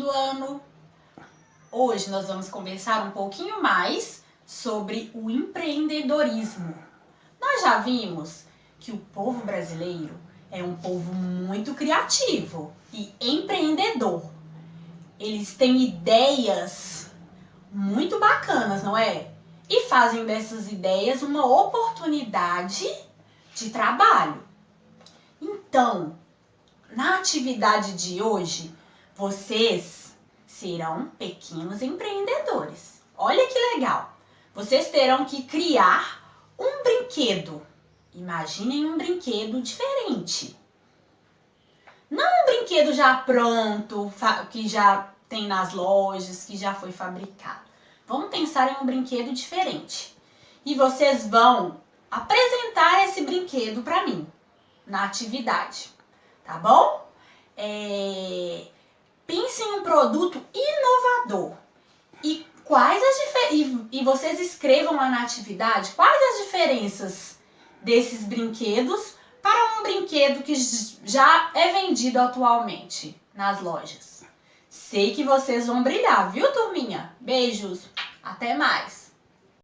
do ano. Hoje nós vamos conversar um pouquinho mais sobre o empreendedorismo. Nós já vimos que o povo brasileiro é um povo muito criativo e empreendedor. Eles têm ideias muito bacanas, não é? E fazem dessas ideias uma oportunidade de trabalho. Então, na atividade de hoje, vocês serão pequenos empreendedores. Olha que legal! Vocês terão que criar um brinquedo. Imaginem um brinquedo diferente. Não um brinquedo já pronto, que já tem nas lojas, que já foi fabricado. Vamos pensar em um brinquedo diferente. E vocês vão apresentar esse brinquedo para mim na atividade, tá bom? Pense em um produto inovador e vocês escrevam lá na atividade quais as diferenças desses brinquedos para um brinquedo que já é vendido atualmente nas lojas. Sei que vocês vão brilhar, viu, turminha? Beijos, até mais!